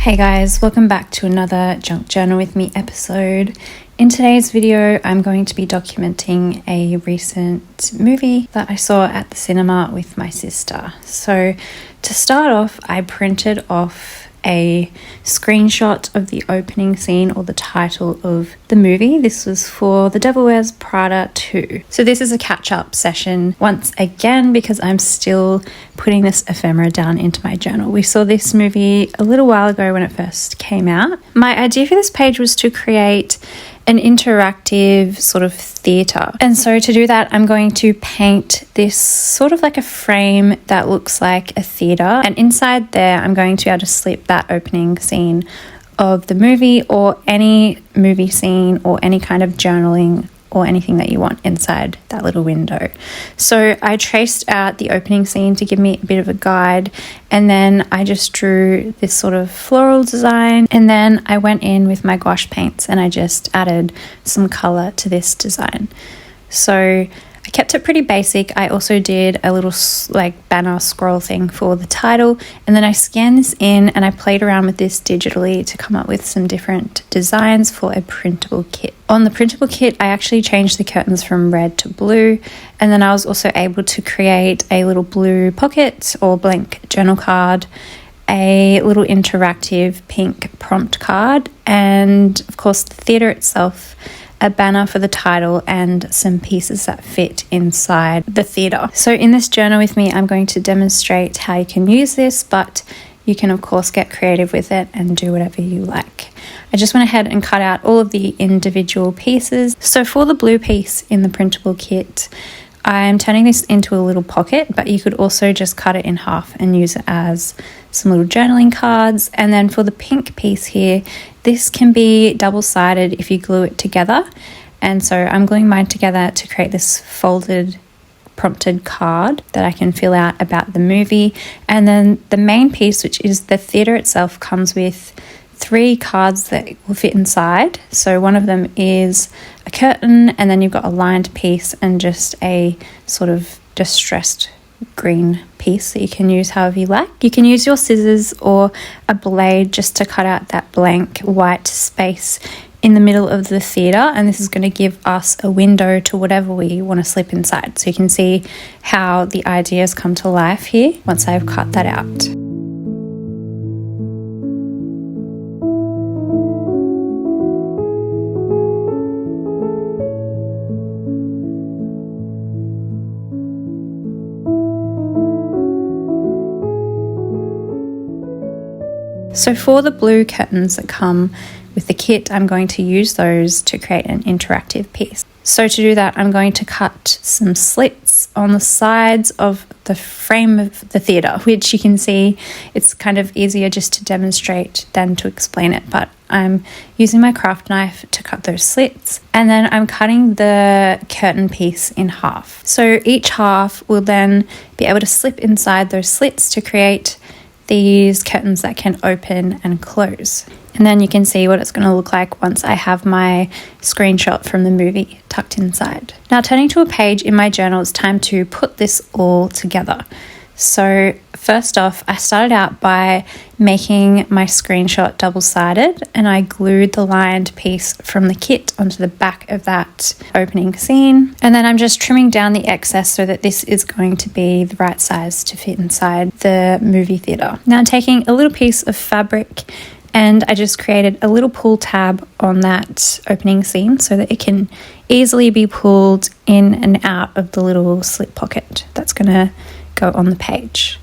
Hey guys, welcome back to another Junk Journal with Me episode. In today's video, I'm going to be documenting a recent movie that I saw at the cinema with my sister. So to start off, I printed off a screenshot of the opening scene or the title of the movie. This was for The Devil Wears Prada 2. So this is a catch-up session once again because I'm still putting this ephemera down into my journal. We saw this movie a little while ago when it first came out. My idea for this page was to create an interactive sort of theatre. And so to do that, I'm going to paint this sort of like a frame that looks like a theatre. And inside there, I'm going to be able to slip that opening scene of the movie or any movie scene or any kind of journaling or anything that you want inside that little window. So I traced out the opening scene to give me a bit of a guide, and then I just drew this sort of floral design, and then I went in with my gouache paints and I just added some colour to this design. So I kept it pretty basic. I also did a little like banner scroll thing for the title, and then I scanned this in and I played around with this digitally to come up with some different designs for a printable kit. On the printable kit, I actually changed the curtains from red to blue, and then I was also able to create a little blue pocket or blank journal card, a little interactive pink prompt card, and of course the theatre itself, a banner for the title, and some pieces that fit inside the theatre. So in this journal with me, I'm going to demonstrate how you can use this, but you can of course get creative with it and do whatever you like. I just went ahead and cut out all of the individual pieces. So for the blue piece in the printable kit, I'm turning this into a little pocket, but you could also just cut it in half and use it as some little journaling cards. And then for the pink piece here, this can be double-sided if you glue it together. And so I'm gluing mine together to create this folded prompted card that I can fill out about the movie. And then the main piece, which is the theatre itself, comes with 3 cards that will fit inside. So one of them is a curtain, and then you've got a lined piece and just a sort of distressed green piece that you can use however you like. You can use your scissors or a blade just to cut out that blank white space in the middle of the theatre, and this is going to give us a window to whatever we want to slip inside. So you can see how the ideas come to life here once I've cut that out. So for the blue curtains that come with the kit, I'm going to use those to create an interactive piece. So to do that, I'm going to cut some slits on the sides of the frame of the theatre, which you can see it's kind of easier just to demonstrate than to explain it. But I'm using my craft knife to cut those slits, and then I'm cutting the curtain piece in half. So each half will then be able to slip inside those slits to create these curtains that can open and close. And then you can see what it's going to look like once I have my screenshot from the movie tucked inside. Now turning to a page in my journal, it's time to put this all together. So first off, I started out by making my screenshot double-sided, and I glued the lined piece from the kit onto the back of that opening scene. And then I'm just trimming down the excess so that this is going to be the right size to fit inside the movie theatre. Now I'm taking a little piece of fabric, and I just created a little pull tab on that opening scene so that it can easily be pulled in and out of the little slip pocket that's going to go on the page.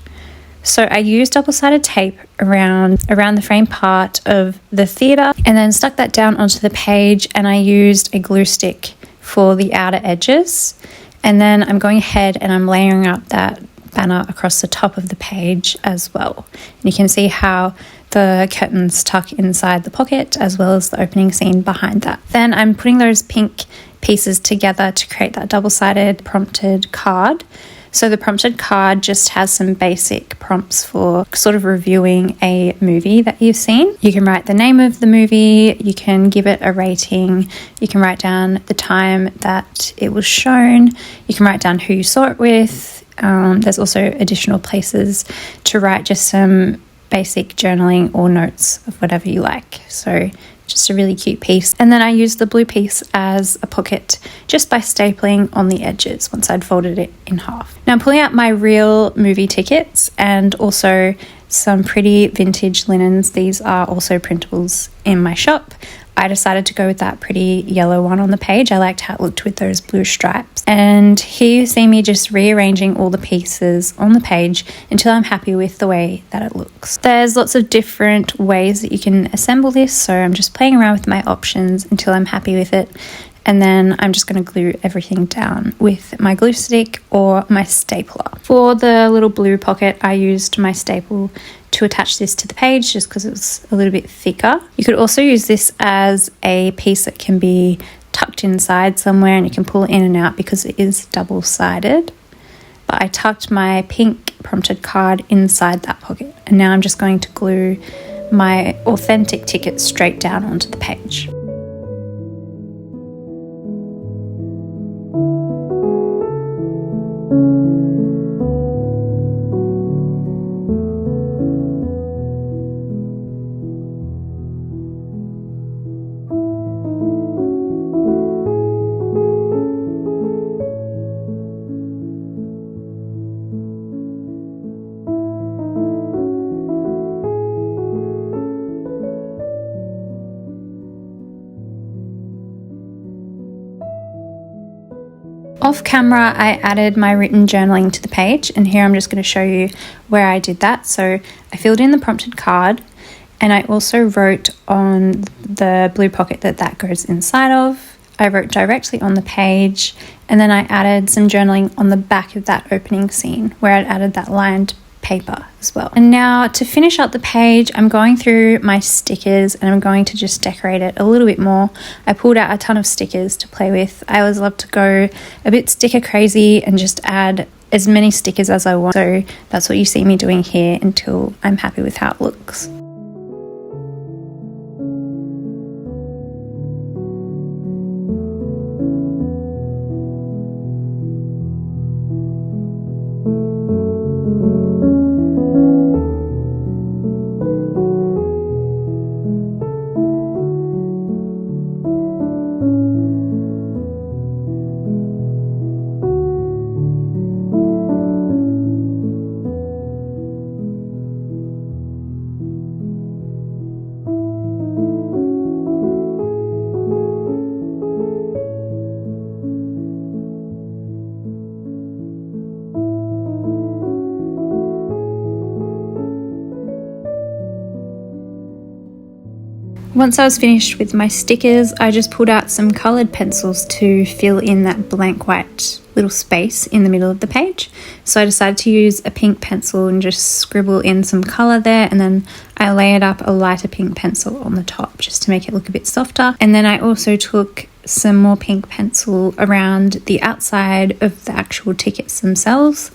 So I used double-sided tape around the frame part of the theatre, and then stuck that down onto the page, and I used a glue stick for the outer edges. And then I'm going ahead and I'm layering up that banner across the top of the page as well. And you can see how the curtains tuck inside the pocket as well as the opening scene behind that. Then I'm putting those pink pieces together to create that double-sided prompted card. So the prompted card just has some basic prompts for sort of reviewing a movie that you've seen. You can write the name of the movie, you can give it a rating, you can write down the time that it was shown, you can write down who you saw it with. There's also additional places to write just some basic journaling or notes of whatever you like. So just a really cute piece. And then I used the blue piece as a pocket just by stapling on the edges once I'd folded it in half. Now I'm pulling out my real movie tickets and also some pretty vintage linens. These are also printables in my shop. I decided to go with that pretty yellow one on the page. I liked how it looked with those blue stripes. And here you see me just rearranging all the pieces on the page until I'm happy with the way that it looks. There's lots of different ways that you can assemble this, so I'm just playing around with my options until I'm happy with it. And then I'm just going to glue everything down with my glue stick or my stapler. For the little blue pocket, I used my staple to attach this to the page just because it was a little bit thicker. You could also use this as a piece that can be tucked inside somewhere and you can pull it in and out because it is double-sided. But I tucked my pink prompted card inside that pocket, and now I'm just going to glue my authentic ticket straight down onto the page. Off camera, I added my written journaling to the page, and here I'm just going to show you where I did that. So I filled in the prompted card, and I also wrote on the blue pocket that goes inside of. I wrote directly on the page, and then I added some journaling on the back of that opening scene where I'd added that lined paper as well. And now to finish up the page, I'm going through my stickers and I'm going to just decorate it a little bit more. I pulled out a ton of stickers to play with. I always love to go a bit sticker crazy and just add as many stickers as I want. So that's what you see me doing here until I'm happy with how it looks. Once I was finished with my stickers, I just pulled out some coloured pencils to fill in that blank white little space in the middle of the page. So I decided to use a pink pencil and just scribble in some colour there, and then I layered up a lighter pink pencil on the top just to make it look a bit softer. And then I also took some more pink pencil around the outside of the actual tickets themselves,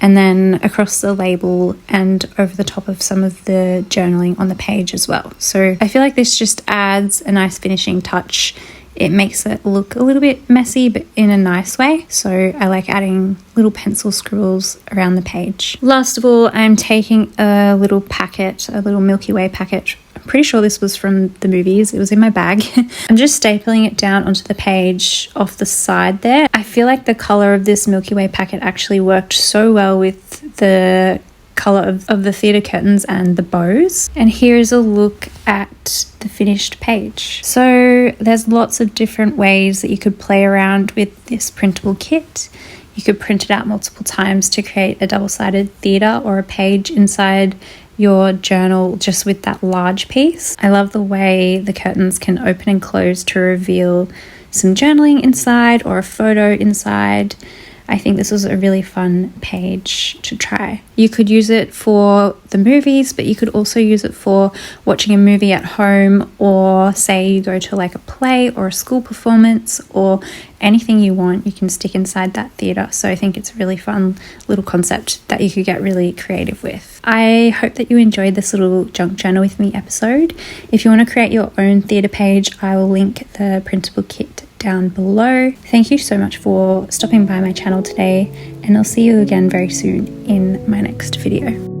and then across the label and over the top of some of the journaling on the page as well. So I feel like this just adds a nice finishing touch. It makes it look a little bit messy, but in a nice way. So I like adding little pencil scribbles around the page. Last of all, I'm taking a little packet, a little Milky Way packet. I'm pretty sure this was from the movies. It was in my bag. I'm just stapling it down onto the page off the side there. I feel like the color of this Milky Way packet actually worked so well with the color of the theatre curtains and the bows. And here's a look at the finished page. So there's lots of different ways that you could play around with this printable kit. You could print it out multiple times to create a double-sided theatre or a page inside your journal just with that large piece. I love the way the curtains can open and close to reveal some journaling inside or a photo inside. I think this was a really fun page to try. You could use it for the movies, but you could also use it for watching a movie at home, or say you go to like a play or a school performance or anything you want, you can stick inside that theatre. So I think it's a really fun little concept that you could get really creative with. I hope that you enjoyed this little junk journal with me episode. If you want to create your own theatre page, I will link the printable kit down below. Thank you so much for stopping by my channel today, and I'll see you again very soon in my next video.